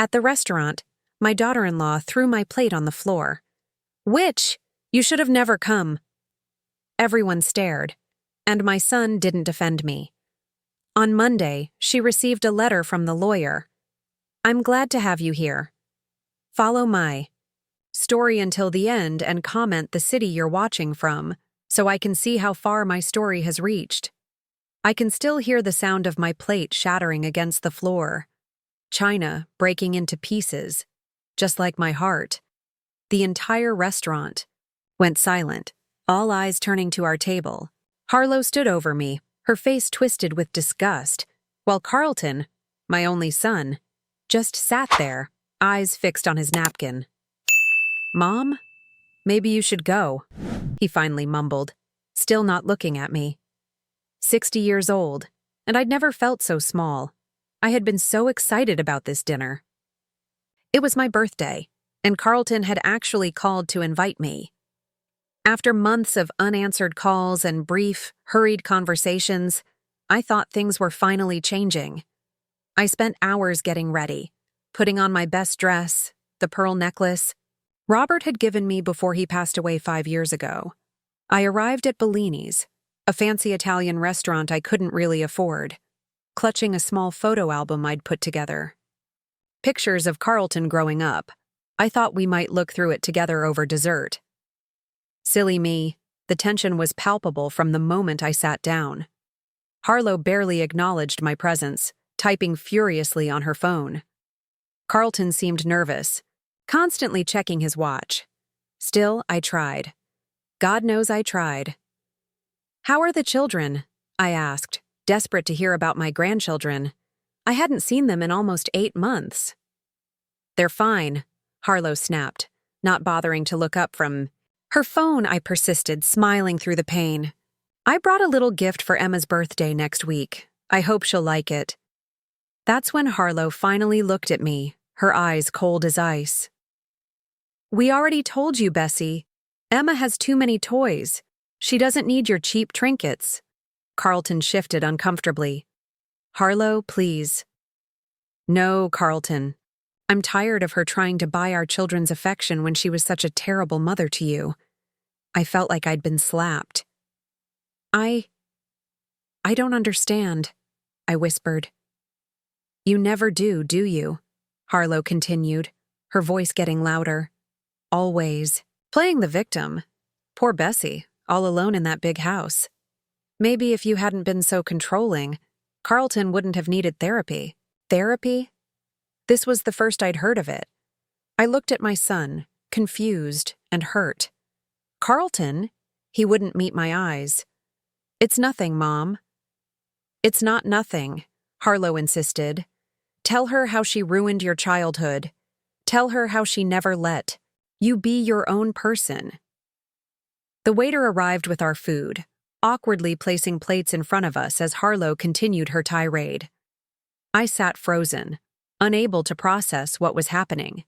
At the restaurant, my daughter-in-law threw my plate on the floor. "Witch! You should have never come." Everyone stared, and my son didn't defend me. On Monday, she received a letter from the lawyer. "I'm glad to have you here. Follow my story until the end and comment the city you're watching from, so I can see how far my story has reached." I can still hear the sound of my plate shattering against the floor. China breaking into pieces, just like my heart. The entire restaurant went silent, all eyes turning to our table. Harlow stood over me, her face twisted with disgust, while Carlton, my only son, just sat there, eyes fixed on his napkin. "Mom, maybe you should go," he finally mumbled, still not looking at me. 60 years old, and I'd never felt so small. I had been so excited about this dinner. It was my birthday, and Carlton had actually called to invite me. After months of unanswered calls and brief, hurried conversations, I thought things were finally changing. I spent hours getting ready, putting on my best dress, the pearl necklace Robert had given me before he passed away 5 years ago. I arrived at Bellini's, a fancy Italian restaurant I couldn't really afford, clutching a small photo album I'd put together. Pictures of Carlton growing up. I thought we might look through it together over dessert. Silly me, the tension was palpable from the moment I sat down. Harlow barely acknowledged my presence, typing furiously on her phone. Carlton seemed nervous, constantly checking his watch. Still, I tried. God knows I tried. "How are the children?" I asked, desperate to hear about my grandchildren. I hadn't seen them in almost 8 months. "They're fine," Harlow snapped, not bothering to look up from her phone. I persisted, smiling through the pain. "I brought a little gift for Emma's birthday next week. I hope she'll like it." That's when Harlow finally looked at me, her eyes cold as ice. "We already told you, Bessie. Emma has too many toys. She doesn't need your cheap trinkets." Carlton shifted uncomfortably. "Harlow, please." "No, Carlton. I'm tired of her trying to buy our children's affection when she was such a terrible mother to you." I felt like I'd been slapped. I don't understand," I whispered. "You never do you?" Harlow continued, her voice getting louder. "Always. Playing the victim. Poor Bessie, all alone in that big house. Maybe if you hadn't been so controlling, Carlton wouldn't have needed therapy." Therapy? This was the first I'd heard of it. I looked at my son, confused and hurt. "Carlton?" He wouldn't meet my eyes. "It's nothing, Mom." "It's not nothing," Harlow insisted. "Tell her how she ruined your childhood. Tell her how she never let you be your own person." The waiter arrived with our food, awkwardly placing plates in front of us as Harlow continued her tirade. I sat frozen, unable to process what was happening.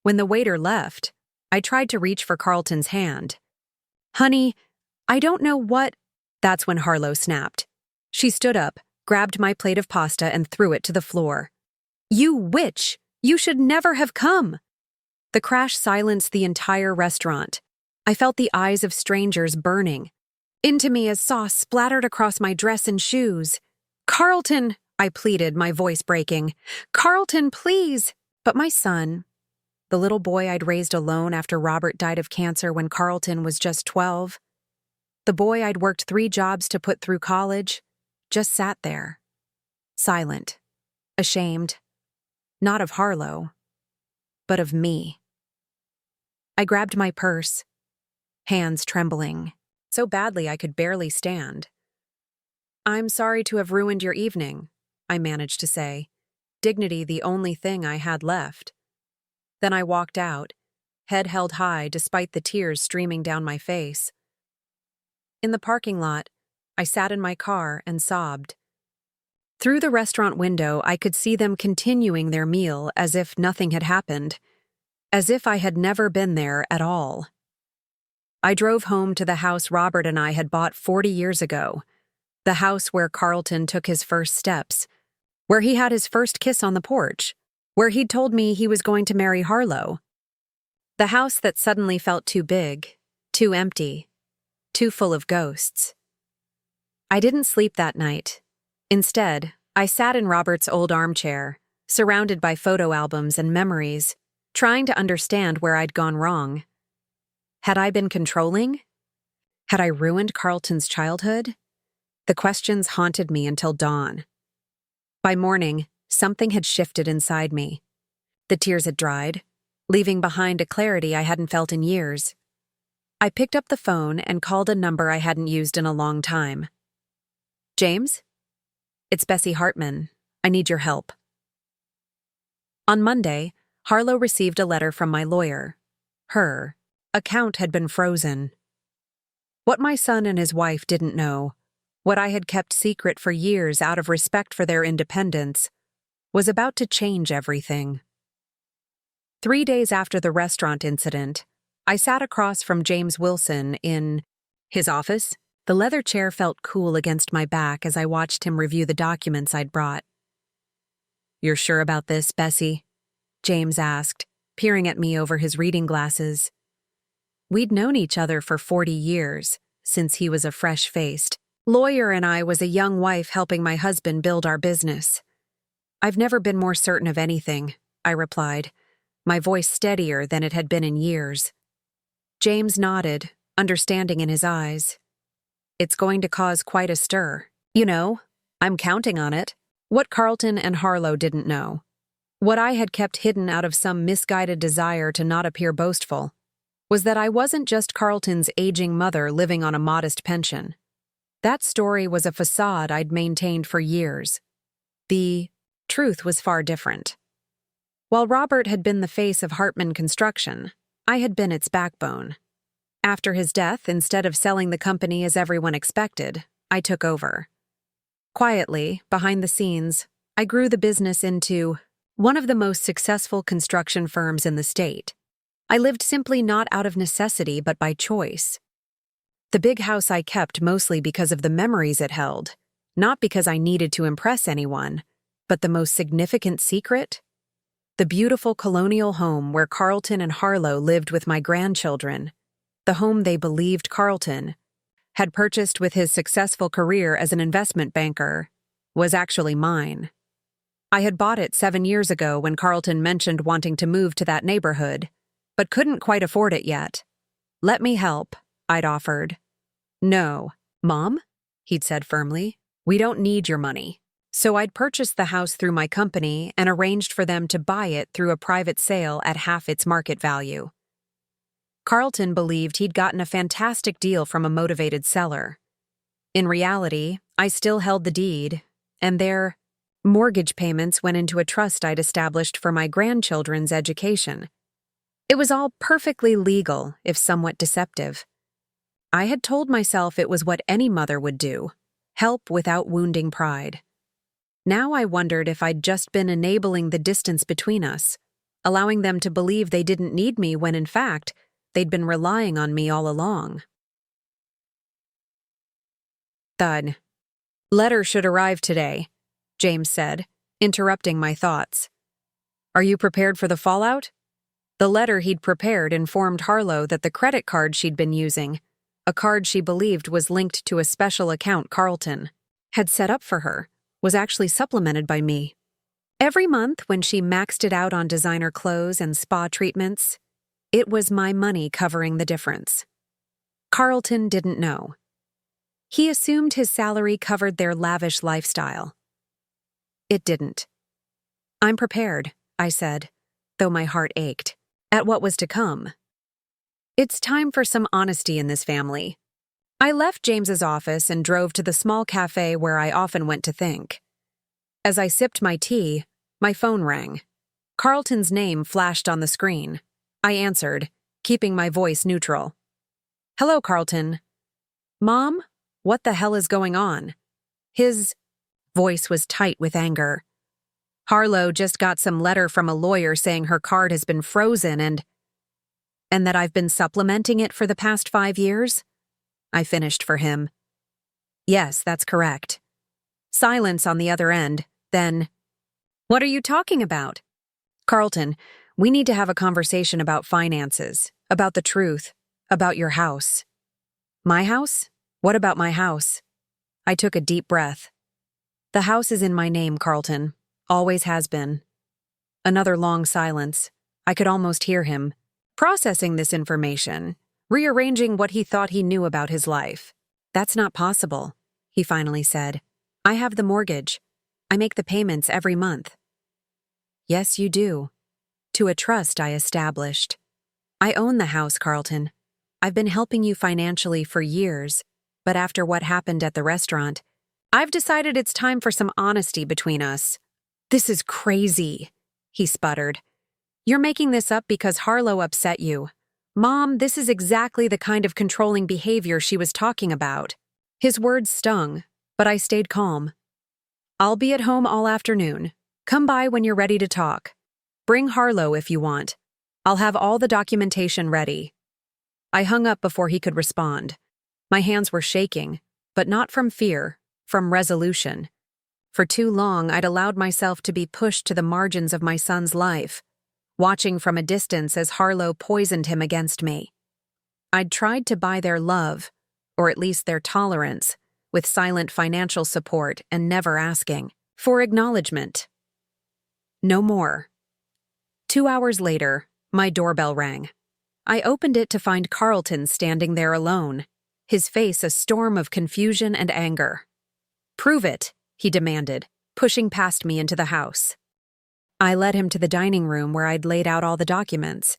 When the waiter left, I tried to reach for Carlton's hand. "Honey, I don't know what—" That's when Harlow snapped. She stood up, grabbed my plate of pasta and threw it to the floor. "You witch! You should never have come!" The crash silenced the entire restaurant. I felt the eyes of strangers burning into me as sauce splattered across my dress and shoes. "Carlton," I pleaded, my voice breaking. "Carlton, please!" But my son, the little boy I'd raised alone after Robert died of cancer when Carlton was just 12, the boy I'd worked 3 jobs to put through college, just sat there, silent, ashamed, not of Harlow, but of me. I grabbed my purse, hands trembling, so badly I could barely stand. "I'm sorry to have ruined your evening," I managed to say, dignity the only thing I had left. Then I walked out, head held high despite the tears streaming down my face. In the parking lot, I sat in my car and sobbed. Through the restaurant window, I could see them continuing their meal as if nothing had happened, as if I had never been there at all. I drove home to the house Robert and I had bought 40 years ago, the house where Carlton took his first steps, where he had his first kiss on the porch, where he'd told me he was going to marry Harlow. The house that suddenly felt too big, too empty, too full of ghosts. I didn't sleep that night. Instead, I sat in Robert's old armchair, surrounded by photo albums and memories, trying to understand where I'd gone wrong. Had I been controlling? Had I ruined Carlton's childhood? The questions haunted me until dawn. By morning, something had shifted inside me. The tears had dried, leaving behind a clarity I hadn't felt in years. I picked up the phone and called a number I hadn't used in a long time. James? It's Bessie Hartman. I need your help. On Monday, Harlow received a letter from my lawyer. Her account had been frozen. What my son and his wife didn't know, what I had kept secret for years out of respect for their independence, was about to change everything. 3 days after the restaurant incident, I sat across from James Wilson in his office. The leather chair felt cool against my back as I watched him review the documents I'd brought. "You're sure about this, Bessie?" James asked, peering at me over his reading glasses. We'd known each other for 40 years, since he was a fresh-faced lawyer and I was a young wife helping my husband build our business. "I've never been more certain of anything," I replied, my voice steadier than it had been in years. James nodded, understanding in his eyes. "It's going to cause quite a stir. You know, I'm counting on it." What Carlton and Harlow didn't know, what I had kept hidden out of some misguided desire to not appear boastful, was that I wasn't just Carlton's aging mother living on a modest pension. That story was a facade I'd maintained for years. The truth was far different. While Robert had been the face of Hartman Construction, I had been its backbone. After his death, instead of selling the company as everyone expected, I took over. Quietly, behind the scenes, I grew the business into one of the most successful construction firms in the state. I lived simply not out of necessity but by choice. The big house I kept mostly because of the memories it held, not because I needed to impress anyone, but the most significant secret? The beautiful colonial home where Carlton and Harlow lived with my grandchildren, the home they believed Carlton had purchased with his successful career as an investment banker, was actually mine. I had bought it 7 years ago when Carlton mentioned wanting to move to that neighborhood, but couldn't quite afford it yet. "Let me help," I'd offered. "No, Mom," he'd said firmly, "we don't need your money." So I'd purchased the house through my company and arranged for them to buy it through a private sale at half its market value. Carlton believed he'd gotten a fantastic deal from a motivated seller. In reality, I still held the deed, and their mortgage payments went into a trust I'd established for my grandchildren's education. It was all perfectly legal, if somewhat deceptive. I had told myself it was what any mother would do, help without wounding pride. Now I wondered if I'd just been enabling the distance between us, allowing them to believe they didn't need me when in fact, they'd been relying on me all along. Thud. "Letter should arrive today," James said, interrupting my thoughts. "Are you prepared for the fallout?" The letter he'd prepared informed Harlow that the credit card she'd been using, a card she believed was linked to a special account Carlton had set up for her, was actually supplemented by me. Every month when she maxed it out on designer clothes and spa treatments, it was my money covering the difference. Carlton didn't know. He assumed his salary covered their lavish lifestyle. It didn't. "I'm prepared," I said, though my heart ached, at what was to come. It's time for some honesty in this family. I left James's office and drove to the small cafe where I often went to think. As I sipped my tea, my phone rang. Carlton's name flashed on the screen. I answered, keeping my voice neutral. "Hello, Carlton." "Mom, what the hell is going on?" His voice was tight with anger. "Harlow just got some letter from a lawyer saying her card has been frozen and that I've been supplementing it for the past 5 years?" I finished for him. "Yes, that's correct." Silence on the other end, then, "What are you talking about?" Carlton, we need to have a conversation about finances, about the truth, about your house. My house? What about my house? I took a deep breath. The house is in my name, Carlton. Always has been. Another long silence. I could almost hear him, processing this information, rearranging what he thought he knew about his life. That's not possible, he finally said. I have the mortgage. I make the payments every month. Yes, you do. To a trust I established. I own the house, Carlton. I've been helping you financially for years, but after what happened at the restaurant, I've decided it's time for some honesty between us. This is crazy, he sputtered. You're making this up because Harlow upset you. Mom, this is exactly the kind of controlling behavior she was talking about. His words stung, but I stayed calm. I'll be at home all afternoon. Come by when you're ready to talk. Bring Harlow if you want. I'll have all the documentation ready. I hung up before he could respond. My hands were shaking, but not from fear, from resolution. For too long, I'd allowed myself to be pushed to the margins of my son's life, watching from a distance as Harlow poisoned him against me. I'd tried to buy their love, or at least their tolerance, with silent financial support and never asking for acknowledgement. No more. 2 hours later, my doorbell rang. I opened it to find Carlton standing there alone, his face a storm of confusion and anger. Prove it, he demanded, pushing past me into the house. I led him to the dining room where I'd laid out all the documents.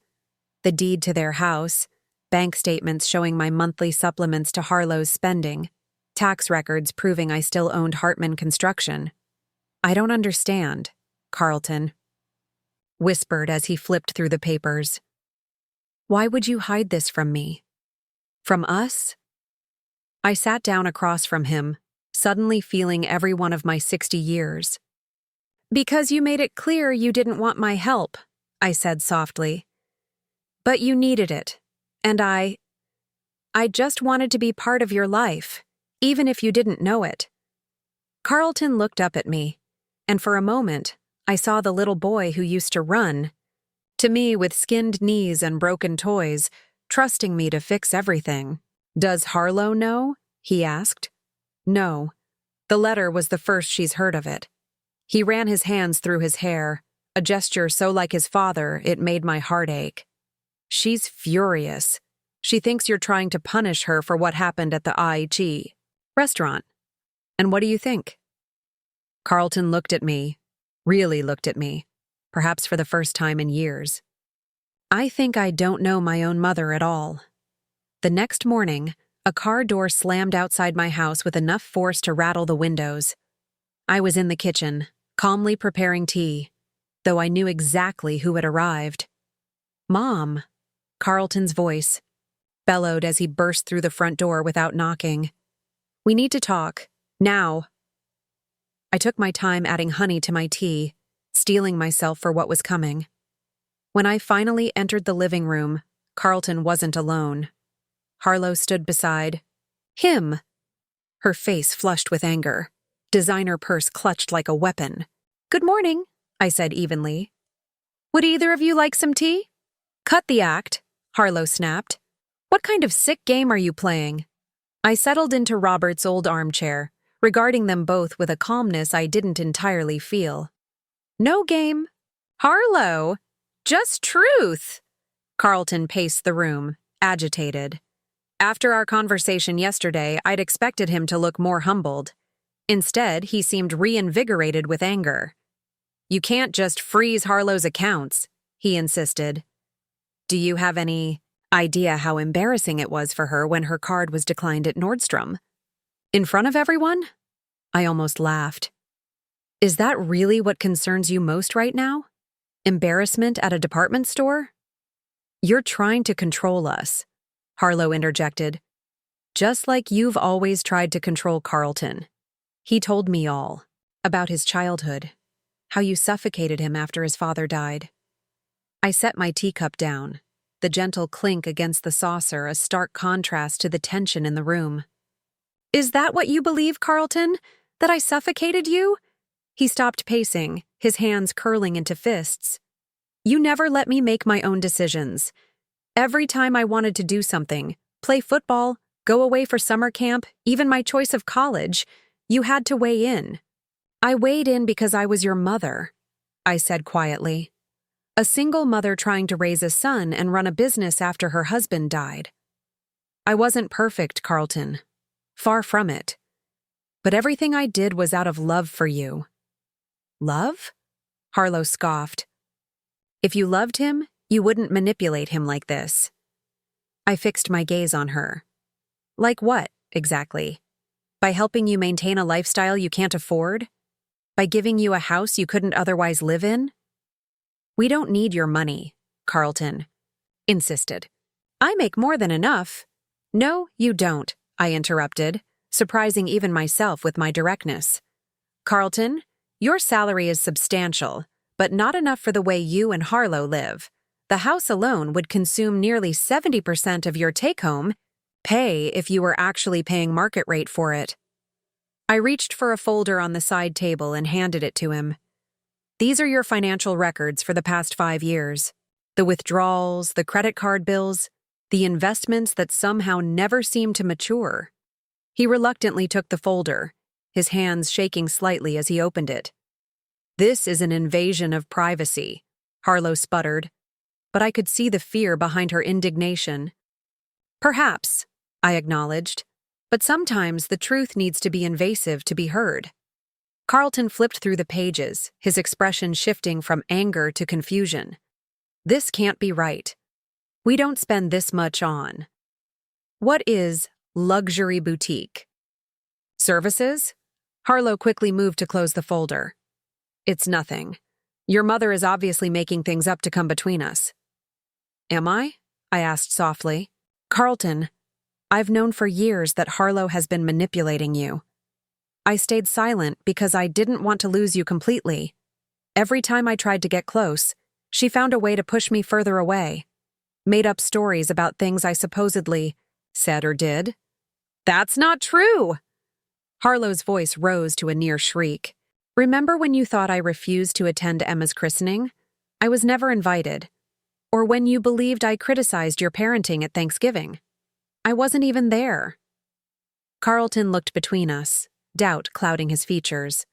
The deed to their house, bank statements showing my monthly supplements to Harlow's spending, tax records proving I still owned Hartman Construction. I don't understand, Carlton whispered as he flipped through the papers. Why would you hide this from me? From us? I sat down across from him, suddenly feeling every one of my 60 years. Because you made it clear you didn't want my help, I said softly. But you needed it, and I just wanted to be part of your life, even if you didn't know it. Carlton looked up at me, and for a moment, I saw the little boy who used to run to me with skinned knees and broken toys, trusting me to fix everything. Does Harlow know? He asked. No. The letter was the first she's heard of it. He ran his hands through his hair, a gesture so like his father it made my heart ache. She's furious. She thinks you're trying to punish her for what happened at the IHE restaurant. And what do you think? Carlton looked at me, really looked at me, perhaps for the first time in years. I think I don't know my own mother at all. The next morning, a car door slammed outside my house with enough force to rattle the windows. I was in the kitchen, calmly preparing tea, though I knew exactly who had arrived. Mom, Carlton's voice bellowed as he burst through the front door without knocking. We need to talk, now. I took my time adding honey to my tea, steeling myself for what was coming. When I finally entered the living room, Carlton wasn't alone. Harlow stood beside him, her face flushed with anger, designer purse clutched like a weapon. Good morning, I said evenly. Would either of you like some tea? Cut the act, Harlow snapped. What kind of sick game are you playing? I settled into Robert's old armchair, regarding them both with a calmness I didn't entirely feel. No game. Harlow, just truth. Carlton paced the room, agitated. After our conversation yesterday, I'd expected him to look more humbled. Instead, he seemed reinvigorated with anger. You can't just freeze Harlow's accounts, he insisted. Do you have any idea how embarrassing it was for her when her card was declined at Nordstrom? In front of everyone? I almost laughed. Is that really what concerns you most right now? Embarrassment at a department store? You're trying to control us, Harlow interjected. Just like you've always tried to control Carlton. He told me all, about his childhood, how you suffocated him after his father died. I set my teacup down, the gentle clink against the saucer a stark contrast to the tension in the room. Is that what you believe, Carlton? That I suffocated you? He stopped pacing, his hands curling into fists. You never let me make my own decisions. Every time I wanted to do something, play football, go away for summer camp, even my choice of college, you had to weigh in. I weighed in because I was your mother, I said quietly. A single mother trying to raise a son and run a business after her husband died. I wasn't perfect, Carlton. Far from it. But everything I did was out of love for you. Love? Harlow scoffed. If you loved him, you wouldn't manipulate him like this. I fixed my gaze on her. Like what, exactly? By helping you maintain a lifestyle you can't afford? By giving you a house you couldn't otherwise live in? We don't need your money, Carlton insisted. I make more than enough. No, you don't, I interrupted, surprising even myself with my directness. Carlton, your salary is substantial, but not enough for the way you and Harlow live. The house alone would consume nearly 70% of your take-home pay if you were actually paying market rate for it. I reached for a folder on the side table and handed it to him. These are your financial records for the past 5 years. The withdrawals, the credit card bills, the investments that somehow never seem to mature. He reluctantly took the folder, his hands shaking slightly as he opened it. This is an invasion of privacy, Harlow sputtered, but I could see the fear behind her indignation. Perhaps, I acknowledged, but sometimes the truth needs to be invasive to be heard. Carlton flipped through the pages, his expression shifting from anger to confusion. This can't be right. We don't spend this much on. What is luxury boutique? Services? Harlow quickly moved to close the folder. It's nothing. Your mother is obviously making things up to come between us. Am I? I asked softly. Carlton, I've known for years that Harlow has been manipulating you. I stayed silent because I didn't want to lose you completely. Every time I tried to get close, she found a way to push me further away. Made up stories about things I supposedly said or did. That's not true! Harlow's voice rose to a near shriek. Remember when you thought I refused to attend Emma's christening? I was never invited. Or when you believed I criticized your parenting at Thanksgiving? I wasn't even there. Carlton looked between us, doubt clouding his features.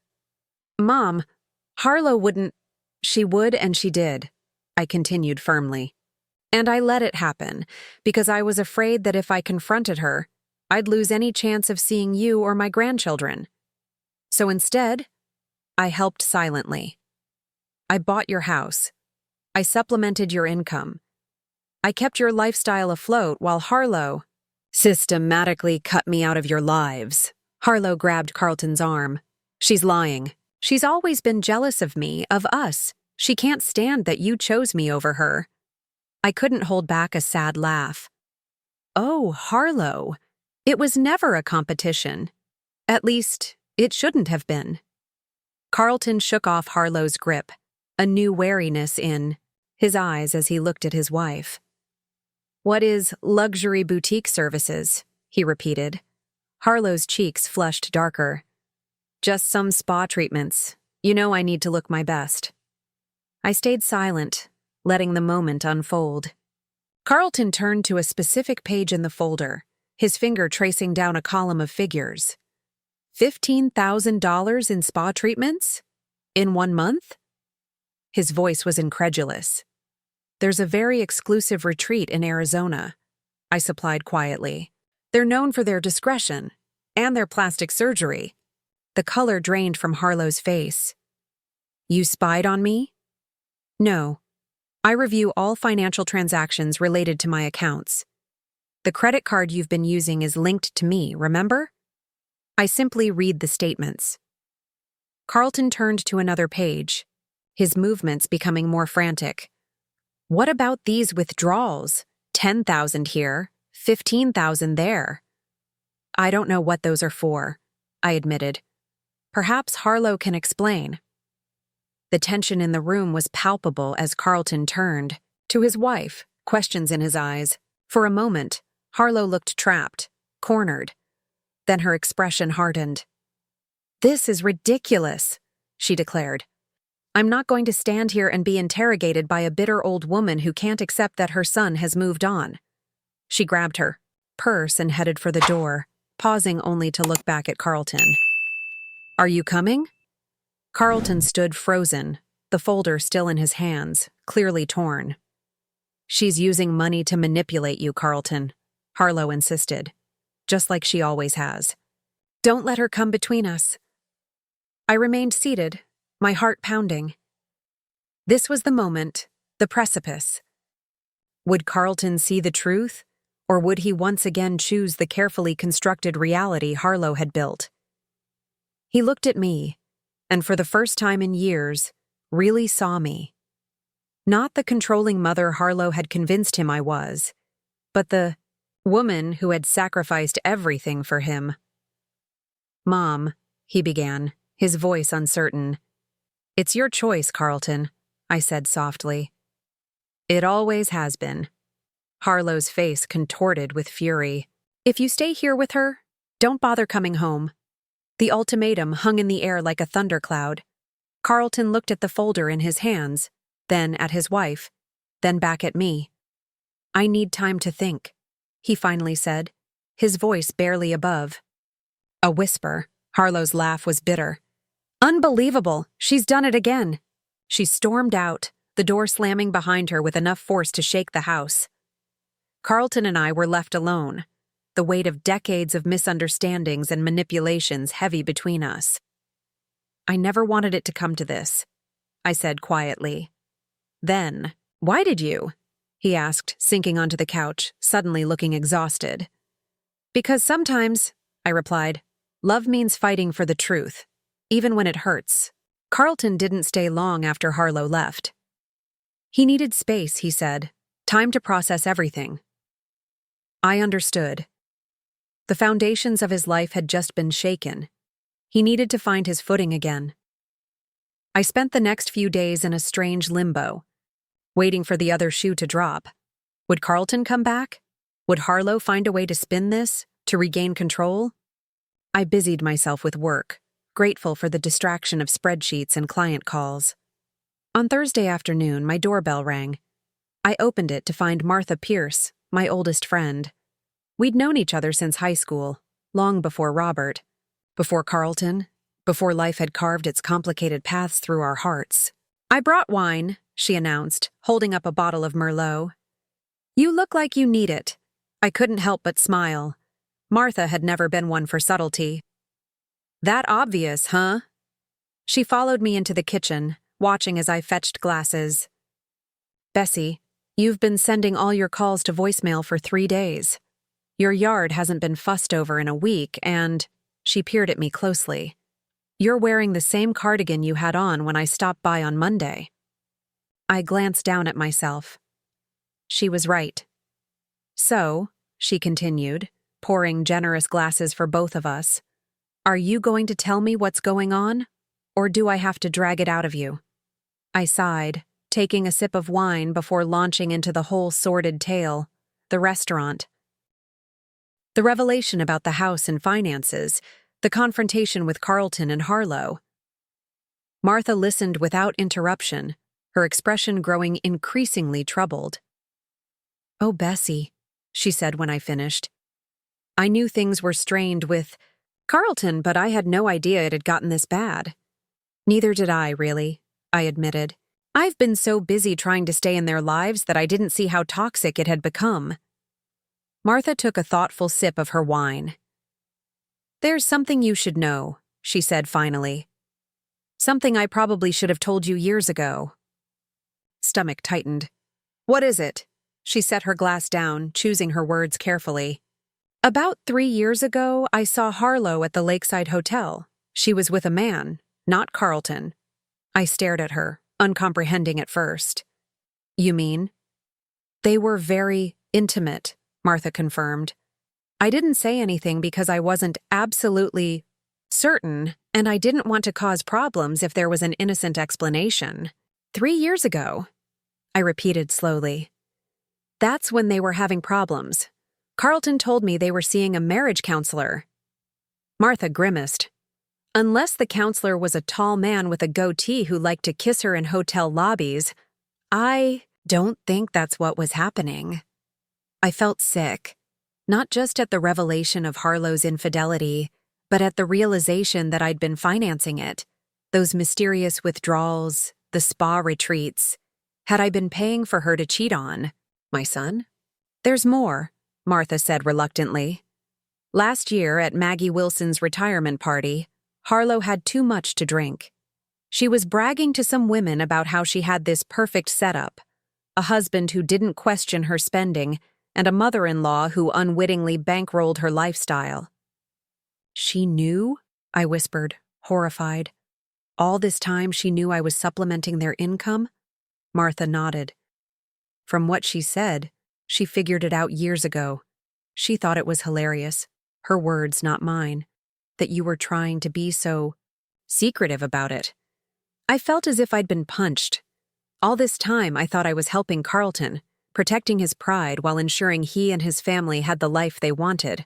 Mom, Harlow wouldn't. She would and she did, I continued firmly. And I let it happen, because I was afraid that if I confronted her, I'd lose any chance of seeing you or my grandchildren. So instead, I helped silently. I bought your house. I supplemented your income. I kept your lifestyle afloat while Harlow systematically cut me out of your lives. Harlow grabbed Carlton's arm. She's lying. She's always been jealous of me, of us. She can't stand that you chose me over her. I couldn't hold back a sad laugh. Oh, Harlow. It was never a competition. At least, it shouldn't have been. Carlton shook off Harlow's grip, a new wariness in his eyes as he looked at his wife. What is luxury boutique services? He repeated. Harlow's cheeks flushed darker. Just some spa treatments. You know I need to look my best. I stayed silent, letting the moment unfold. Carlton turned to a specific page in the folder, his finger tracing down a column of figures. $15,000 in spa treatments? In 1 month? His voice was incredulous. There's a very exclusive retreat in Arizona, I supplied quietly. They're known for their discretion and their plastic surgery. The color drained from Harlow's face. You spied on me? No. I review all financial transactions related to my accounts. The credit card you've been using is linked to me, remember? I simply read the statements. Carlton turned to another page, his movements becoming more frantic. What about these withdrawals? 10,000 here, 15,000 there. I don't know what those are for, I admitted. Perhaps Harlow can explain. The tension in the room was palpable as Carlton turned to his wife, questions in his eyes. For a moment, Harlow looked trapped, cornered. Then her expression hardened. This is ridiculous, she declared. I'm not going to stand here and be interrogated by a bitter old woman who can't accept that her son has moved on. She grabbed her purse and headed for the door, pausing only to look back at Carlton. Are you coming? Carlton stood frozen, the folder still in his hands, clearly torn. She's using money to manipulate you, Carlton, Harlow insisted, just like she always has. Don't let her come between us. I remained seated, my heart pounding. This was the moment, the precipice. Would Carlton see the truth, or would he once again choose the carefully constructed reality Harlow had built? He looked at me, and for the first time in years, really saw me. Not the controlling mother Harlow had convinced him I was, but the woman who had sacrificed everything for him. Mom, he began, his voice uncertain. It's your choice, Carlton, I said softly. It always has been. Harlow's face contorted with fury. If you stay here with her, don't bother coming home. The ultimatum hung in the air like a thundercloud. Carlton looked at the folder in his hands, then at his wife, then back at me. I need time to think, he finally said, his voice barely above. A whisper. Harlow's laugh was bitter. Unbelievable! She's done it again! She stormed out, the door slamming behind her with enough force to shake the house. Carlton and I were left alone, the weight of decades of misunderstandings and manipulations heavy between us. I never wanted it to come to this, I said quietly. Then, why did you? He asked, sinking onto the couch, suddenly looking exhausted. Because sometimes, I replied, love means fighting for the truth, even when it hurts. Carlton didn't stay long after Harlow left. He needed space, he said, time to process everything. I understood. The foundations of his life had just been shaken. He needed to find his footing again. I spent the next few days in a strange limbo, waiting for the other shoe to drop. Would Carlton come back? Would Harlow find a way to spin this, to regain control? I busied myself with work, grateful for the distraction of spreadsheets and client calls. On Thursday afternoon, my doorbell rang. I opened it to find Martha Pierce, my oldest friend. We'd known each other since high school, long before Robert, before Carlton, before life had carved its complicated paths through our hearts. I brought wine, she announced, holding up a bottle of Merlot. You look like you need it. I couldn't help but smile. Martha had never been one for subtlety. That obvious, huh? She followed me into the kitchen, watching as I fetched glasses. Bessie, you've been sending all your calls to voicemail for 3 days. Your yard hasn't been fussed over in a week, and she peered at me closely. You're wearing the same cardigan you had on when I stopped by on Monday. I glanced down at myself. She was right. So, she continued, pouring generous glasses for both of us, are you going to tell me what's going on, or do I have to drag it out of you? I sighed, taking a sip of wine before launching into the whole sordid tale, the restaurant. The revelation about the house and finances, the confrontation with Carlton and Harlow. Martha listened without interruption, her expression growing increasingly troubled. Oh, Bessie, she said when I finished. I knew things were strained with Carlton, but I had no idea it had gotten this bad. Neither did I, really, I admitted. I've been so busy trying to stay in their lives that I didn't see how toxic it had become. Martha took a thoughtful sip of her wine. There's something you should know, she said finally. Something I probably should have told you years ago. Stomach tightened. What is it? She set her glass down, choosing her words carefully. About 3 years ago, I saw Harlow at the Lakeside Hotel. She was with a man, not Carlton. I stared at her, uncomprehending at first. You mean? They were very intimate, Martha confirmed. I didn't say anything because I wasn't absolutely certain, and I didn't want to cause problems if there was an innocent explanation. 3 years ago, I repeated slowly. That's when they were having problems. Carlton told me they were seeing a marriage counselor. Martha grimaced. Unless the counselor was a tall man with a goatee who liked to kiss her in hotel lobbies, I don't think that's what was happening. I felt sick, not just at the revelation of Harlow's infidelity, but at the realization that I'd been financing it. Those mysterious withdrawals, the spa retreats. Had I been paying for her to cheat on my son? There's more, Martha said reluctantly. Last year at Maggie Wilson's retirement party, Harlow had too much to drink. She was bragging to some women about how she had this perfect setup, a husband who didn't question her spending, and a mother-in-law who unwittingly bankrolled her lifestyle. She knew? I whispered, horrified. All this time she knew I was supplementing their income? Martha nodded. From what she said, she figured it out years ago. She thought it was hilarious, her words, not mine, that you were trying to be so secretive about it. I felt as if I'd been punched. All this time I thought I was helping Carlton, protecting his pride while ensuring he and his family had the life they wanted.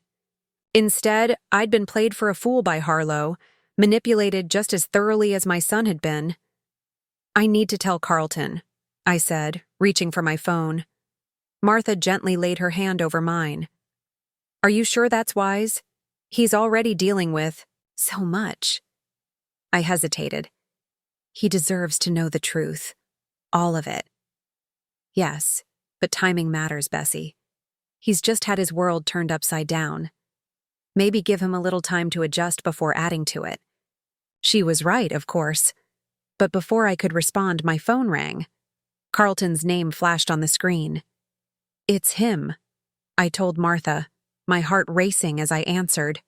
Instead, I'd been played for a fool by Harlow, manipulated just as thoroughly as my son had been. I need to tell Carlton, I said, reaching for my phone. Martha gently laid her hand over mine. Are you sure that's wise? He's already dealing with so much. I hesitated. He deserves to know the truth. All of it. Yes, but timing matters, Bessie. He's just had his world turned upside down. Maybe give him a little time to adjust before adding to it. She was right, of course. But before I could respond, my phone rang. Carlton's name flashed on the screen. It's him, I told Martha, my heart racing as I answered.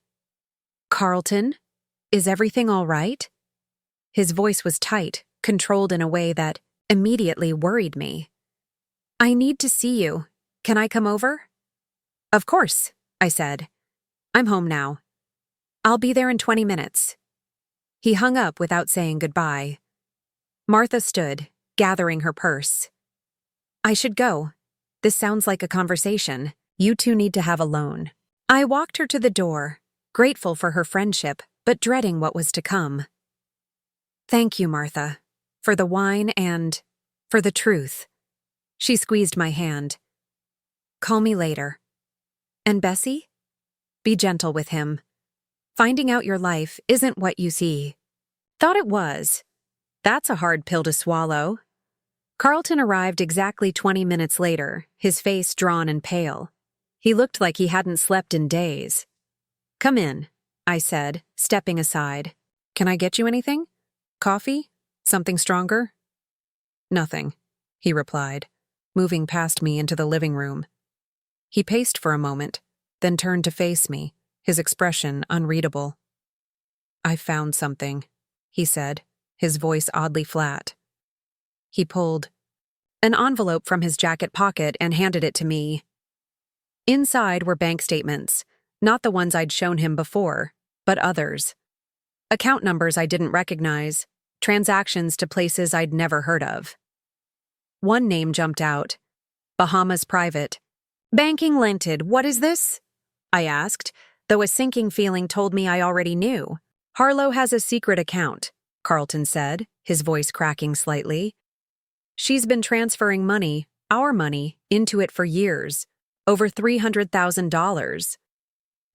Carlton, is everything all right? His voice was tight, controlled in a way that immediately worried me. I need to see you. Can I come over? Of course, I said. I'm home now. I'll be there in 20 minutes. He hung up without saying goodbye. Martha stood, gathering her purse. I should go. This sounds like a conversation. You two need to have alone. I walked her to the door, grateful for her friendship, but dreading what was to come. Thank you, Martha, for the wine and for the truth. She squeezed my hand. Call me later. And Bessie? Be gentle with him. Finding out your life isn't what you see. Thought it was. That's a hard pill to swallow. Carlton arrived exactly 20 minutes later, his face drawn and pale. He looked like he hadn't slept in days. Come in, I said, stepping aside. Can I get you anything? Coffee? Something stronger? Nothing, he replied, moving past me into the living room. He paced for a moment, then turned to face me, his expression unreadable. I found something, he said, his voice oddly flat. He pulled an envelope from his jacket pocket and handed it to me. Inside were bank statements, not the ones I'd shown him before, but others. Account numbers I didn't recognize, transactions to places I'd never heard of. One name jumped out. Bahamas Private. Banking Limited, what is this? I asked, though a sinking feeling told me I already knew. Harlow has a secret account, Carlton said, his voice cracking slightly. She's been transferring money, our money, into it for years, over $300,000.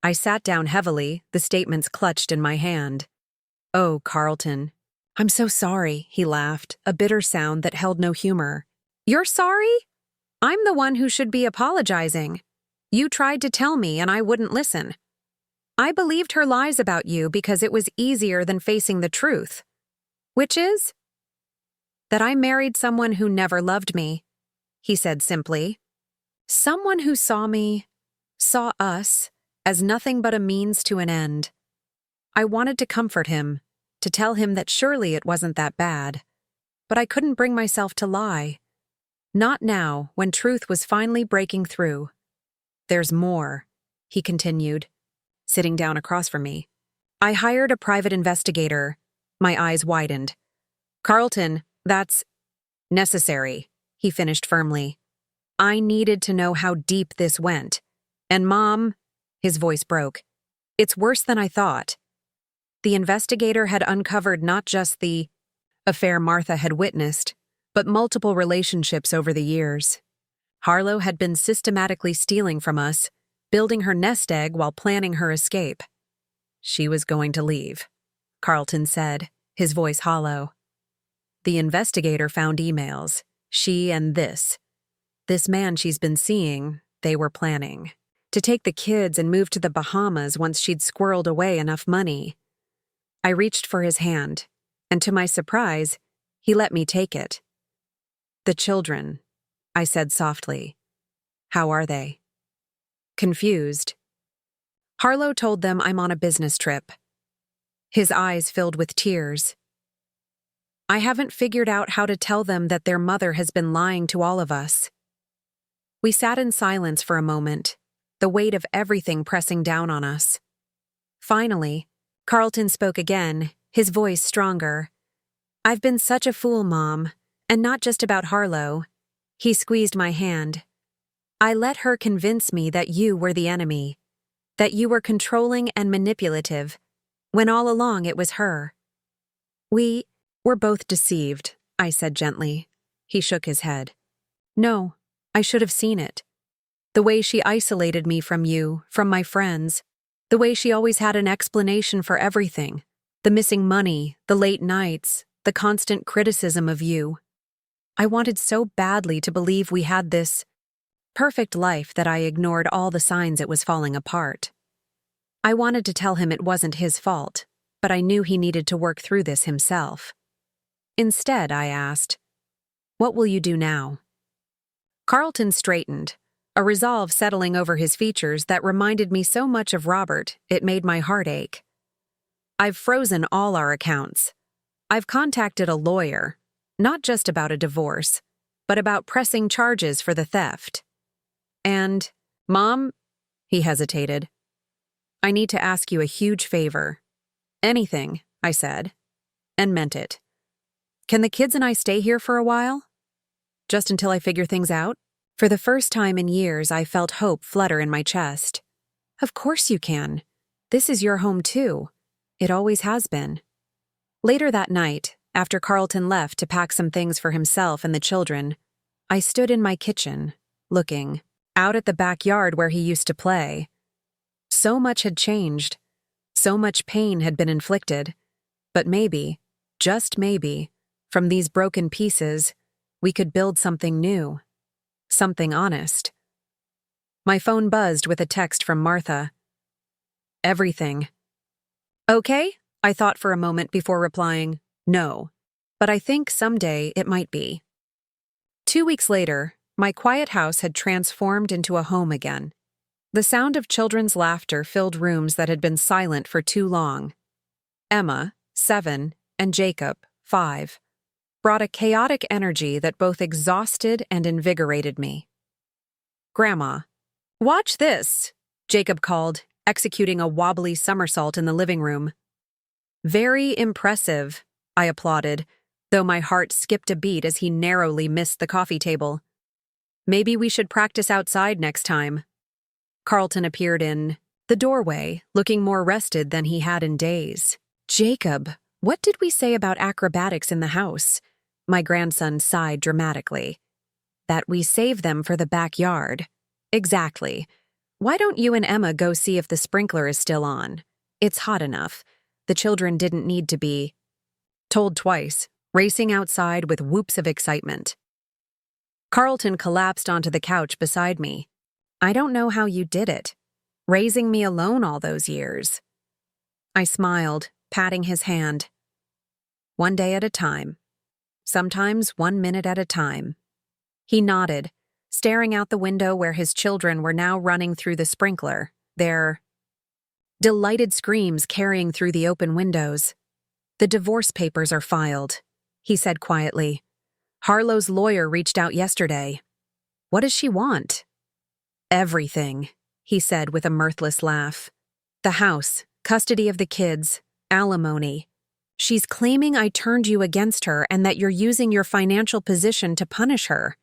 I sat down heavily, the statements clutched in my hand. Oh, Carlton. I'm so sorry, he laughed, a bitter sound that held no humor. You're sorry? I'm the one who should be apologizing. You tried to tell me and I wouldn't listen. I believed her lies about you because it was easier than facing the truth. Which is? That I married someone who never loved me, he said simply. Someone who saw us, as nothing but a means to an end. I wanted to comfort him, to tell him that surely it wasn't that bad. But I couldn't bring myself to lie. Not now, when truth was finally breaking through. There's more, he continued, sitting down across from me. I hired a private investigator. My eyes widened. Carlton, that's necessary, he finished firmly. I needed to know how deep this went. And Mom, his voice broke. It's worse than I thought. the investigator had uncovered not just the affair Martha had witnessed, but multiple relationships over the years. Harlow had been systematically stealing from us, building her nest egg while planning her escape. She was going to leave, Carlton said, his voice hollow. The investigator found emails. She and this man she's been seeing, they were planning to take the kids and move to the Bahamas once she'd squirreled away enough money. I reached for his hand, and to my surprise, he let me take it. "The children," I said softly. "How are they?" Confused. Harlow told them I'm on a business trip. His eyes filled with tears. I haven't figured out how to tell them that their mother has been lying to all of us. We sat in silence for a moment, the weight of everything pressing down on us. Finally, Carlton spoke again, his voice stronger. "I've been such a fool, Mom, and not just about Harlow." He squeezed my hand. "I let her convince me that you were the enemy, that you were controlling and manipulative, when all along it was her." "We were both deceived," I said gently. He shook his head. "No, I should have seen it. The way she isolated me from you, from my friends, the way she always had an explanation for everything, the missing money, the late nights, the constant criticism of you. I wanted so badly to believe we had this perfect life that I ignored all the signs it was falling apart. I wanted to tell him it wasn't his fault, but I knew he needed to work through this himself. Instead, I asked, "What will you do now?" Carlton straightened, a resolve settling over his features that reminded me so much of Robert it made my heart ache. "I've frozen all our accounts. I've contacted a lawyer, not just about a divorce, but about pressing charges for the theft. And, Mom," he hesitated, "I need to ask you a huge favor." "Anything," I said, and meant it. "Can the kids and I stay here for a while? Just until I figure things out?" For the first time in years, I felt hope flutter in my chest. "Of course you can. This is your home too. It always has been." Later that night, after Carlton left to pack some things for himself and the children, I stood in my kitchen, looking out at the backyard where he used to play. So much had changed. So much pain had been inflicted. But maybe, just maybe, from these broken pieces, we could build something new. Something honest. My phone buzzed with a text from Martha. "Everything." "Okay," I thought for a moment before replying, "No, but I think someday it might be." 2 weeks later, my quiet house had transformed into a home again. The sound of children's laughter filled rooms that had been silent for too long. Emma, 7, and Jacob, 5, brought a chaotic energy that both exhausted and invigorated me. "Grandma, watch this," Jacob called, executing a wobbly somersault in the living room. "Very impressive," I applauded, though my heart skipped a beat as he narrowly missed the coffee table. "Maybe we should practice outside next time." Carlton appeared in the doorway, looking more rested than he had in days. "Jacob, what did we say about acrobatics in the house?" My grandson sighed dramatically. "That we save them for the backyard." "Exactly. Why don't you and Emma go see if the sprinkler is still on? It's hot enough. The children didn't need to be told twice, racing outside with whoops of excitement. Carlton collapsed onto the couch beside me. "I don't know how you did it, raising me alone all those years." I smiled, patting his hand. "One day at a time. Sometimes 1 minute at a time." He nodded, staring out the window where his children were now running through the sprinkler, their delighted screams carrying through the open windows. "The divorce papers are filed," he said quietly. "Harlow's lawyer reached out yesterday." "What does she want?" "Everything," he said with a mirthless laugh. "The house, custody of the kids, alimony. She's claiming I turned you against her and that you're using your financial position to punish her."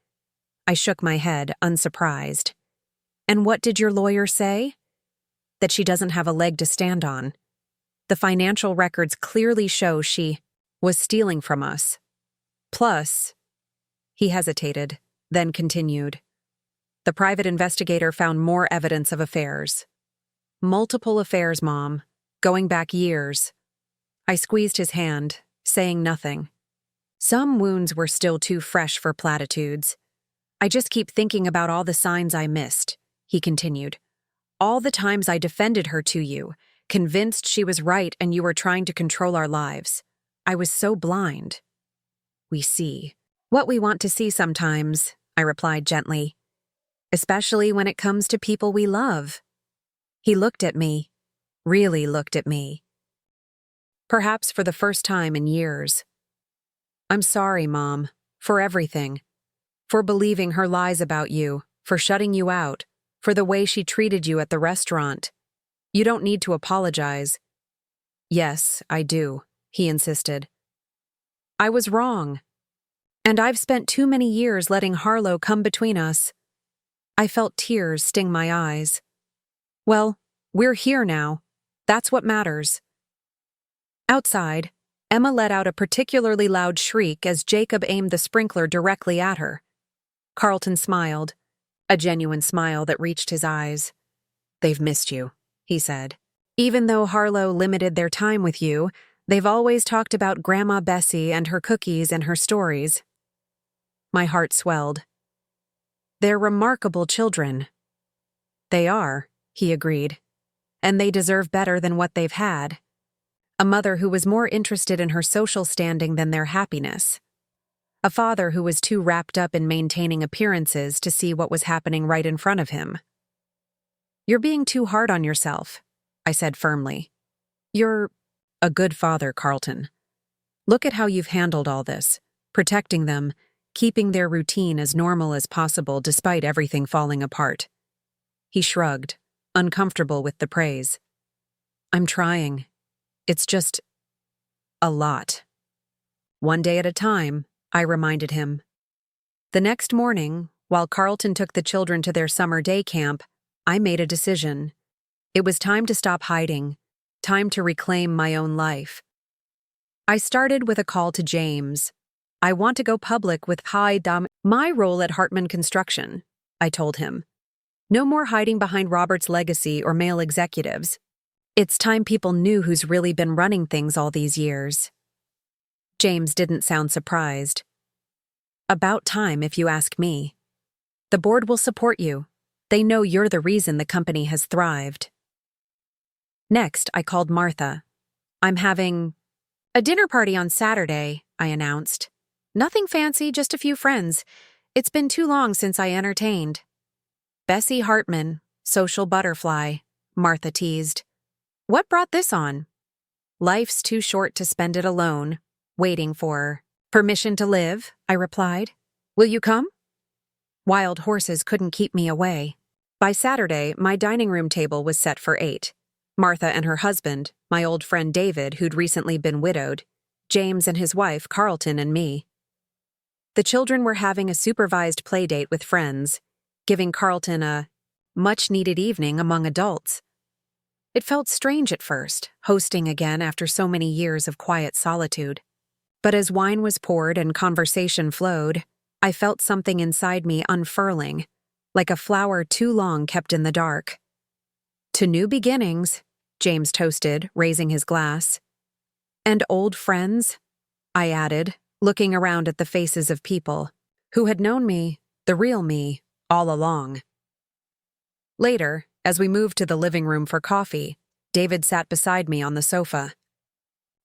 I shook my head, unsurprised. "And what did your lawyer say?" "That she doesn't have a leg to stand on." The financial records clearly show she was stealing from us. Plus, he hesitated, then continued. The private investigator found more evidence of affairs. Multiple affairs, Mom, going back years. I squeezed his hand, saying nothing. Some wounds were still too fresh for platitudes. I just keep thinking about all the signs I missed, he continued. All the times I defended her to you, convinced she was right and you were trying to control our lives. I was so blind. We see what we want to see sometimes, I replied gently. Especially when it comes to people we love. He looked at me, really looked at me. Perhaps for the first time in years. I'm sorry, Mom, for everything. For believing her lies about you, for shutting you out, for the way she treated you at the restaurant. You don't need to apologize. Yes, I do, he insisted. I was wrong. And I've spent too many years letting Harlow come between us. I felt tears sting my eyes. Well, we're here now. That's what matters. Outside, Emma let out a particularly loud shriek as Jacob aimed the sprinkler directly at her. Carlton smiled, a genuine smile that reached his eyes. They've missed you, he said. Even though Harlow limited their time with you, they've always talked about Grandma Bessie and her cookies and her stories. My heart swelled. They're remarkable children. They are, he agreed. And they deserve better than what they've had. A mother who was more interested in her social standing than their happiness. A father who was too wrapped up in maintaining appearances to see what was happening right in front of him. You're being too hard on yourself, I said firmly. You're a good father, Carlton. Look at how you've handled all this, protecting them, keeping their routine as normal as possible despite everything falling apart. He shrugged, uncomfortable with the praise. I'm trying. It's just a lot. One day at a time, I reminded him. The next morning, while Carlton took the children to their summer day camp, I made a decision. It was time to stop hiding, time to reclaim my own life. I started with a call to James. I want to go public with my role at Hartman Construction, I told him. No more hiding behind Robert's legacy or male executives. It's time people knew who's really been running things all these years. James didn't sound surprised. About time, if you ask me. The board will support you. They know you're the reason the company has thrived. Next, I called Martha. I'm having a dinner party on Saturday, I announced. Nothing fancy, just a few friends. It's been too long since I entertained. Bessie Hartman, social butterfly, Martha teased. What brought this on? Life's too short to spend it alone, waiting for permission to live, I replied. Will you come? Wild horses couldn't keep me away. By Saturday, my dining room table was set for 8. Martha and her husband, my old friend David, who'd recently been widowed, James and his wife, Carlton, and me. The children were having a supervised play date with friends, giving Carlton a much-needed evening among adults. It felt strange at first, hosting again after so many years of quiet solitude. But as wine was poured and conversation flowed, I felt something inside me unfurling, like a flower too long kept in the dark. To new beginnings, James toasted, raising his glass. And old friends, I added, looking around at the faces of people who had known me, the real me, all along. Later, as we moved to the living room for coffee, David sat beside me on the sofa.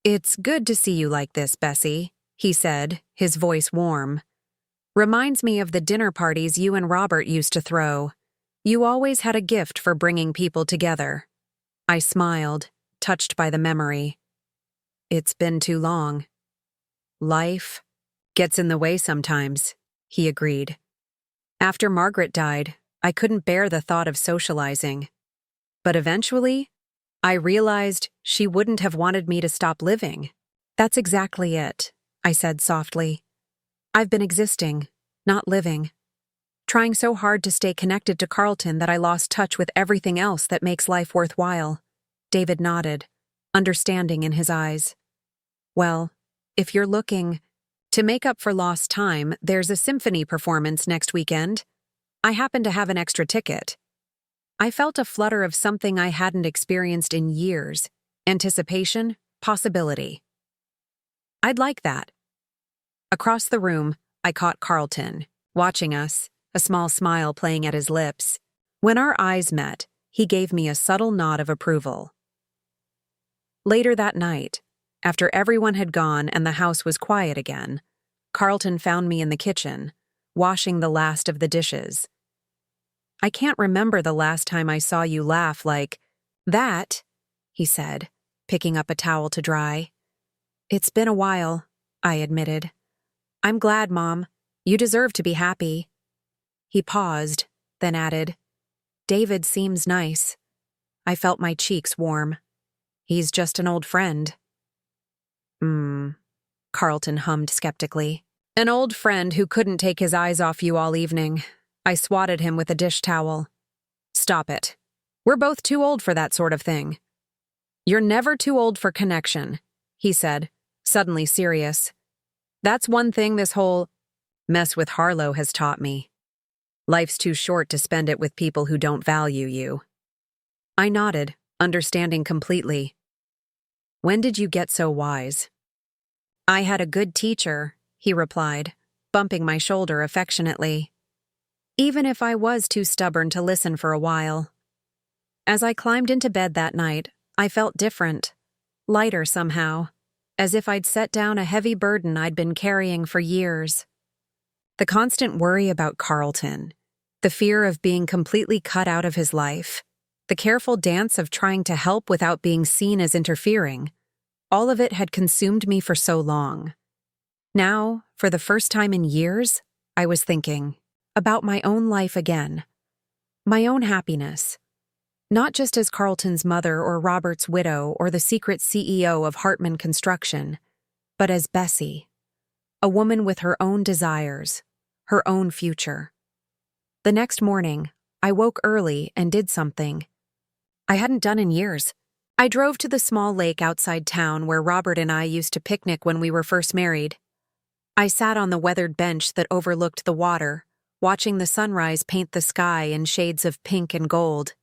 It's good to see you like this, Bessie, he said, his voice warm. Reminds me of the dinner parties you and Robert used to throw. You always had a gift for bringing people together. I smiled, touched by the memory. It's been too long. Life gets in the way sometimes, he agreed. After Margaret died, I couldn't bear the thought of socializing. But eventually, I realized she wouldn't have wanted me to stop living. That's exactly it, I said softly. I've been existing, not living. Trying so hard to stay connected to Carlton that I lost touch with everything else that makes life worthwhile. David nodded. understanding in his eyes. Well, if you're looking to make up for lost time, there's a symphony performance next weekend. I happen to have an extra ticket. I felt a flutter of something I hadn't experienced in years. Anticipation, possibility. I'd like that. Across the room, I caught Carlton, watching us, a small smile playing at his lips. When our eyes met, he gave me a subtle nod of approval. Later that night, after everyone had gone and the house was quiet again, Carlton found me in the kitchen, washing the last of the dishes. "I can't remember the last time I saw you laugh like that," he said, picking up a towel to dry. "It's been a while," I admitted. "I'm glad, Mom. You deserve to be happy." He paused, then added, "David seems nice." I felt my cheeks warm. "He's just an old friend." Carlton hummed skeptically. "An old friend who couldn't take his eyes off you all evening." I swatted him with a dish towel. "Stop it. We're both too old for that sort of thing." "You're never too old for connection," he said, suddenly serious. "That's one thing this whole mess with Harlow has taught me. Life's too short to spend it with people who don't value you." I nodded, understanding completely. "When did you get so wise?" "I had a good teacher," he replied, bumping my shoulder affectionately. Even if I was too stubborn to listen for a while. As I climbed into bed that night, I felt different, lighter somehow, as if I'd set down a heavy burden I'd been carrying for years. The constant worry about Carlton, the fear of being completely cut out of his life, the careful dance of trying to help without being seen as interfering, all of it had consumed me for so long. Now, for the first time in years, I was thinking about my own life again, my own happiness, not just as Carlton's mother or Robert's widow or the secret CEO of Hartman Construction, but as Bessie, a woman with her own desires, her own future. The next morning, I woke early and did something I hadn't done in years. I drove to the small lake outside town where Robert and I used to picnic when we were first married. I sat on the weathered bench that overlooked the water, watching the sunrise paint the sky in shades of pink and gold.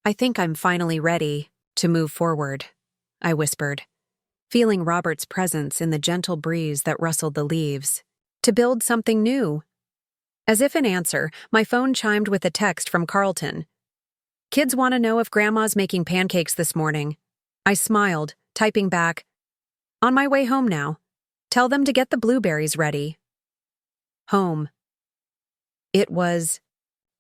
"I think I'm finally ready to move forward," I whispered, feeling Robert's presence in the gentle breeze that rustled the leaves, "to build something new." As if in answer, my phone chimed with a text from Carlton. "Kids want to know if Grandma's making pancakes this morning." I smiled, typing back, "On my way home now. Tell them to get the blueberries ready." Home. It was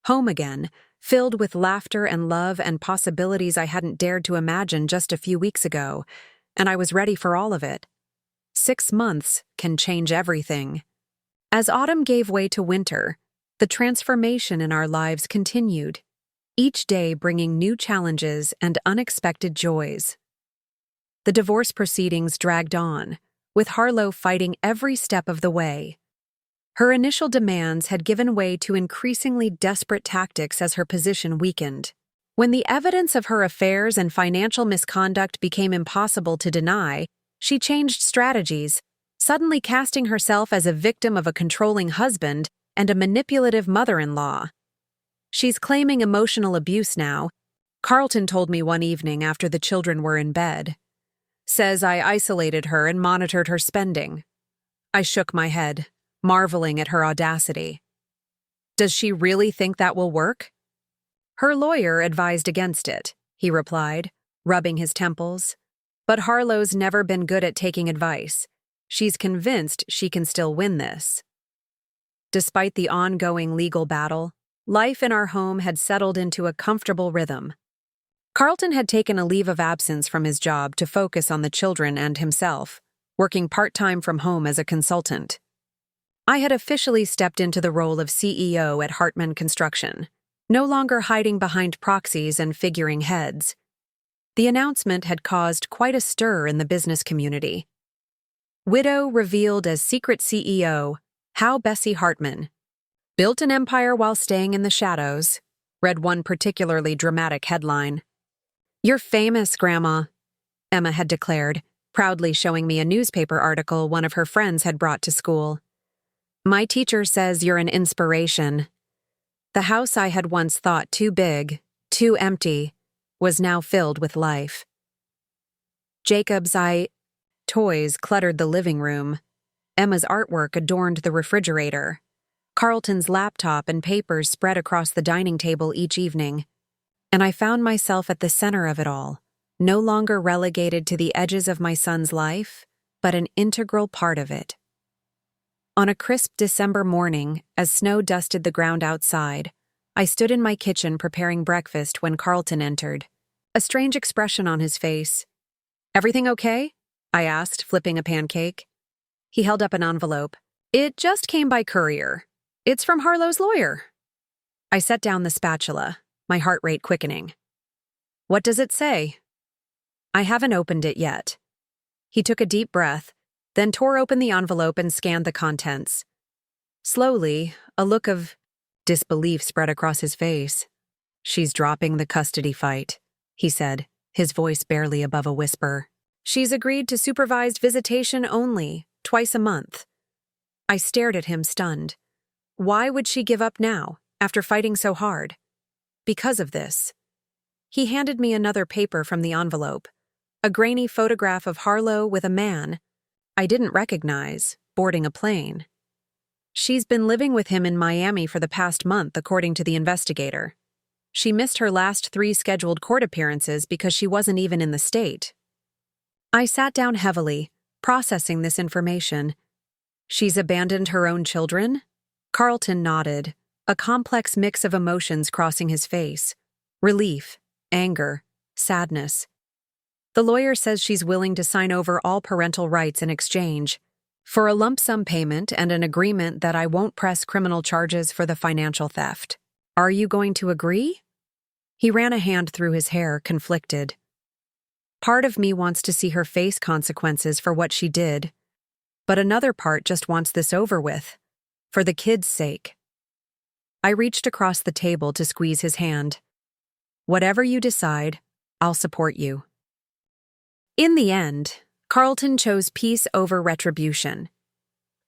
home again, filled with laughter and love and possibilities I hadn't dared to imagine just a few weeks ago, and I was ready for all of it. 6 months can change everything. As autumn gave way to winter, the transformation in our lives continued, each day bringing new challenges and unexpected joys. The divorce proceedings dragged on, with Harlow fighting every step of the way. Her initial demands had given way to increasingly desperate tactics as her position weakened. When the evidence of her affairs and financial misconduct became impossible to deny, she changed strategies, suddenly casting herself as a victim of a controlling husband and a manipulative mother-in-law. She's claiming emotional abuse now, Carlton told me one evening after the children were in bed. Says I isolated her and monitored her spending. I shook my head, marveling at her audacity. Does she really think that will work? Her lawyer advised against it, he replied, rubbing his temples. But Harlow's never been good at taking advice. She's convinced she can still win this. Despite the ongoing legal battle, life in our home had settled into a comfortable rhythm. Carlton had taken a leave of absence from his job to focus on the children and himself, working part-time from home as a consultant. I had officially stepped into the role of CEO at Hartman Construction, no longer hiding behind proxies and figuring heads. The announcement had caused quite a stir in the business community. Widow revealed as secret CEO, how Bessie Hartman built an empire while staying in the shadows, read one particularly dramatic headline. You're famous, Grandma. Emma had declared, proudly showing me a newspaper article one of her friends had brought to school. My teacher says you're an inspiration. The house I had once thought too big, too empty, was now filled with life. Jacob's toys cluttered the living room. Emma's artwork adorned the refrigerator. Carlton's laptop and papers spread across the dining table each evening. And I found myself at the center of it all, no longer relegated to the edges of my son's life, but an integral part of it. On a crisp December morning, as snow dusted the ground outside, I stood in my kitchen preparing breakfast when Carlton entered, a strange expression on his face. "Everything okay?" I asked, flipping a pancake. He held up an envelope. "It just came by courier. It's from Harlow's lawyer." I set down the spatula, my heart rate quickening. "What does it say?" "I haven't opened it yet." He took a deep breath, then tore open the envelope and scanned the contents. Slowly, a look of disbelief spread across his face. "She's dropping the custody fight," he said, his voice barely above a whisper. "She's agreed to supervised visitation only, twice a month." I stared at him, stunned. Why would she give up now, after fighting so hard? Because of this. He handed me another paper from the envelope, a grainy photograph of Harlow with a man I didn't recognize, boarding a plane. "She's been living with him in Miami for the past month, according to the investigator. She missed her last 3 scheduled court appearances because she wasn't even in the state." I sat down heavily, processing this information. "She's abandoned her own children?" Carlton nodded, a complex mix of emotions crossing his face. Relief, anger, sadness. "The lawyer says she's willing to sign over all parental rights in exchange for a lump sum payment and an agreement that I won't press criminal charges for the financial theft. Are you going to agree?" He ran a hand through his hair, conflicted. "Part of me wants to see her face consequences for what she did, but another part just wants this over with, for the kids' sake." I reached across the table to squeeze his hand. "Whatever you decide, I'll support you." In the end, Carlton chose peace over retribution.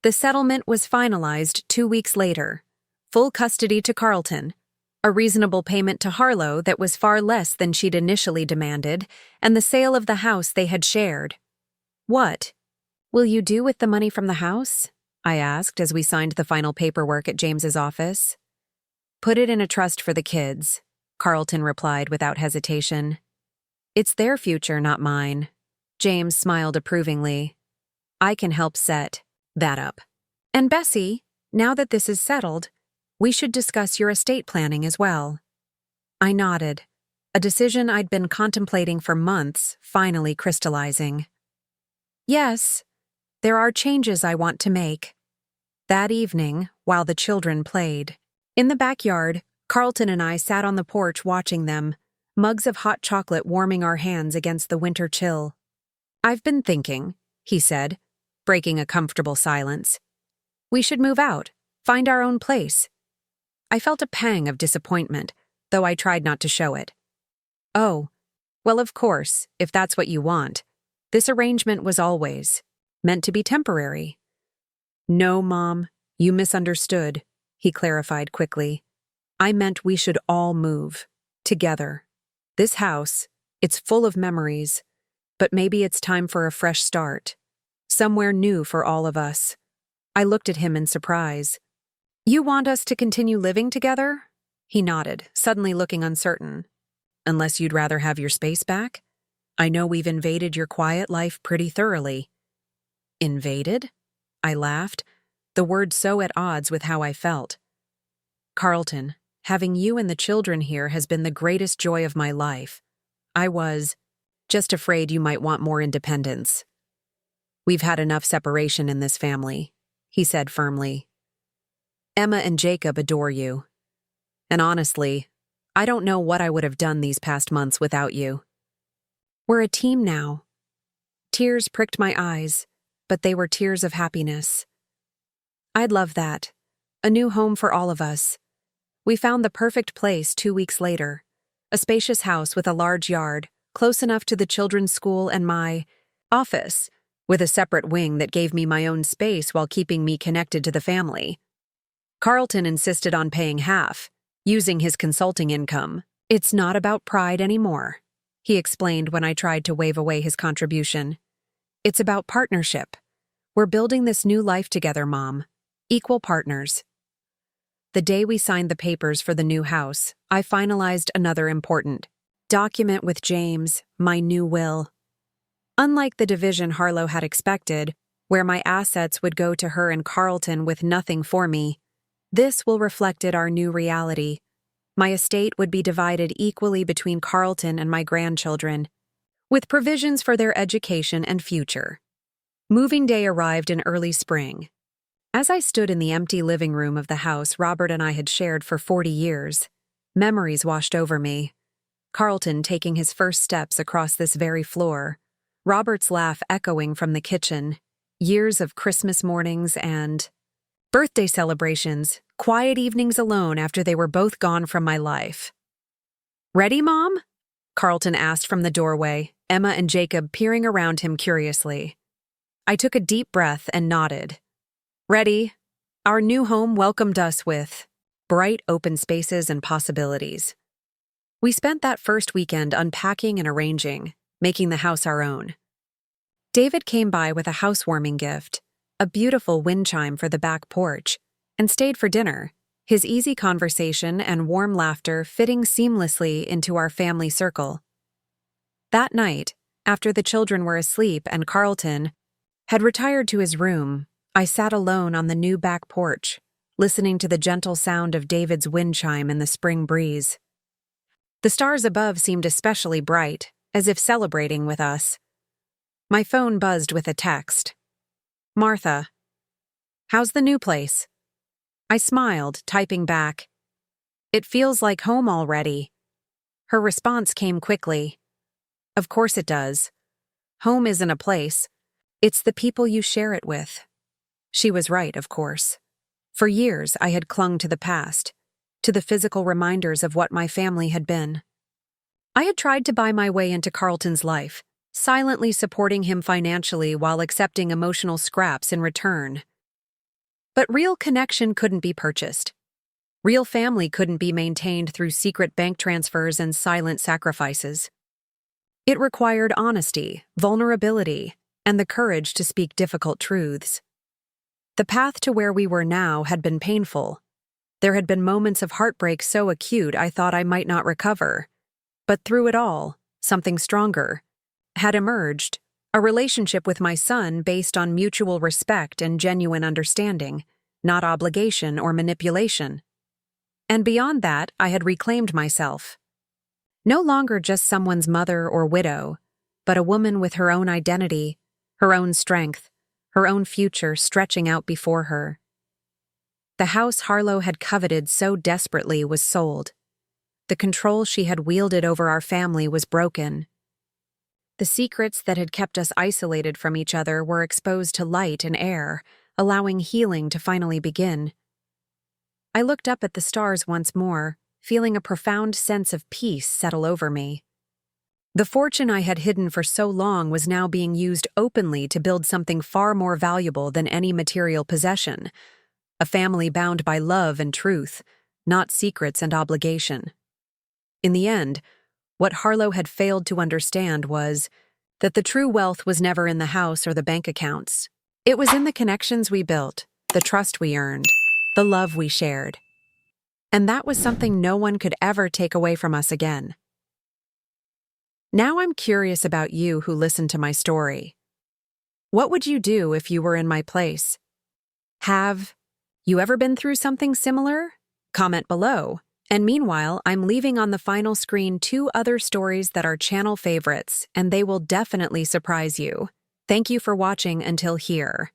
The settlement was finalized 2 weeks later. Full custody to Carlton, a reasonable payment to Harlow that was far less than she'd initially demanded, and the sale of the house they had shared. "What will you do with the money from the house?" I asked as we signed the final paperwork at James's office. "Put it in a trust for the kids," Carlton replied without hesitation. "It's their future, not mine." James smiled approvingly. "I can help set that up. And Bessie, now that this is settled, we should discuss your estate planning as well." I nodded, a decision I'd been contemplating for months finally crystallizing. "Yes, there are changes I want to make." That evening, while the children played, in the backyard, Carlton and I sat on the porch watching them, mugs of hot chocolate warming our hands against the winter chill. "I've been thinking," he said, breaking a comfortable silence. "We should move out, find our own place." I felt a pang of disappointment, though I tried not to show it. "Oh, well, of course, if that's what you want. This arrangement was always meant to be temporary." "No, Mom, you misunderstood," he clarified quickly. "I meant we should all move. Together. This house, it's full of memories, but maybe it's time for a fresh start. Somewhere new for all of us." I looked at him in surprise. "You want us to continue living together?" He nodded, suddenly looking uncertain. "Unless you'd rather have your space back? I know we've invaded your quiet life pretty thoroughly." "Invaded?" I laughed, the word so at odds with how I felt. "Carlton, having you and the children here has been the greatest joy of my life. I was just afraid you might want more independence." "We've had enough separation in this family," he said firmly. "Emma and Jacob adore you. And honestly, I don't know what I would have done these past months without you. We're a team now." Tears pricked my eyes, but they were tears of happiness. "I'd love that. A new home for all of us." We found the perfect place 2 weeks later, a spacious house with a large yard, close enough to the children's school and my office, with a separate wing that gave me my own space while keeping me connected to the family. Carlton insisted on paying half, using his consulting income. "It's not about pride anymore," he explained when I tried to wave away his contribution. "It's about partnership. We're building this new life together, Mom. Equal partners." The day we signed the papers for the new house, I finalized another important document with James, my new will. Unlike the division Harlow had expected, where my assets would go to her and Carlton with nothing for me, this will reflected our new reality. My estate would be divided equally between Carlton and my grandchildren, with provisions for their education and future. Moving day arrived in early spring. As I stood in the empty living room of the house Robert and I had shared for 40 years, memories washed over me. Carlton taking his first steps across this very floor, Robert's laugh echoing from the kitchen, years of Christmas mornings and birthday celebrations, quiet evenings alone after they were both gone from my life. "Ready, Mom?" Carlton asked from the doorway, Emma and Jacob peering around him curiously. I took a deep breath and nodded. "Ready." Our new home welcomed us with bright open spaces and possibilities. We spent that first weekend unpacking and arranging, making the house our own. David came by with a housewarming gift, a beautiful wind chime for the back porch, and stayed for dinner, his easy conversation and warm laughter fitting seamlessly into our family circle. That night, after the children were asleep and Carlton had retired to his room, I sat alone on the new back porch, listening to the gentle sound of David's wind chime in the spring breeze. The stars above seemed especially bright, as if celebrating with us. My phone buzzed with a text. "Martha, how's the new place?" I smiled, typing back, "It feels like home already." Her response came quickly. "Of course it does. Home isn't a place. It's the people you share it with." She was right, of course. For years, I had clung to the past, to the physical reminders of what my family had been. I had tried to buy my way into Carlton's life, silently supporting him financially while accepting emotional scraps in return. But real connection couldn't be purchased. Real family couldn't be maintained through secret bank transfers and silent sacrifices. It required honesty, vulnerability, and the courage to speak difficult truths. The path to where we were now had been painful. There had been moments of heartbreak so acute I thought I might not recover. But through it all, something stronger had emerged, a relationship with my son based on mutual respect and genuine understanding, not obligation or manipulation. And beyond that, I had reclaimed myself. No longer just someone's mother or widow, but a woman with her own identity, her own strength, her own future stretching out before her. The house Harlow had coveted so desperately was sold. The control she had wielded over our family was broken. The secrets that had kept us isolated from each other were exposed to light and air, allowing healing to finally begin. I looked up at the stars once more, feeling a profound sense of peace settle over me. The fortune I had hidden for so long was now being used openly to build something far more valuable than any material possession, a family bound by love and truth, not secrets and obligation. In the end, what Harlow had failed to understand was that the true wealth was never in the house or the bank accounts. It was in the connections we built, the trust we earned, the love we shared. And that was something no one could ever take away from us again. Now I'm curious about you who listened to my story. What would you do if you were in my place? Have you ever been through something similar? Comment below. And meanwhile, I'm leaving on the final screen 2 other stories that are channel favorites, and they will definitely surprise you. Thank you for watching until here.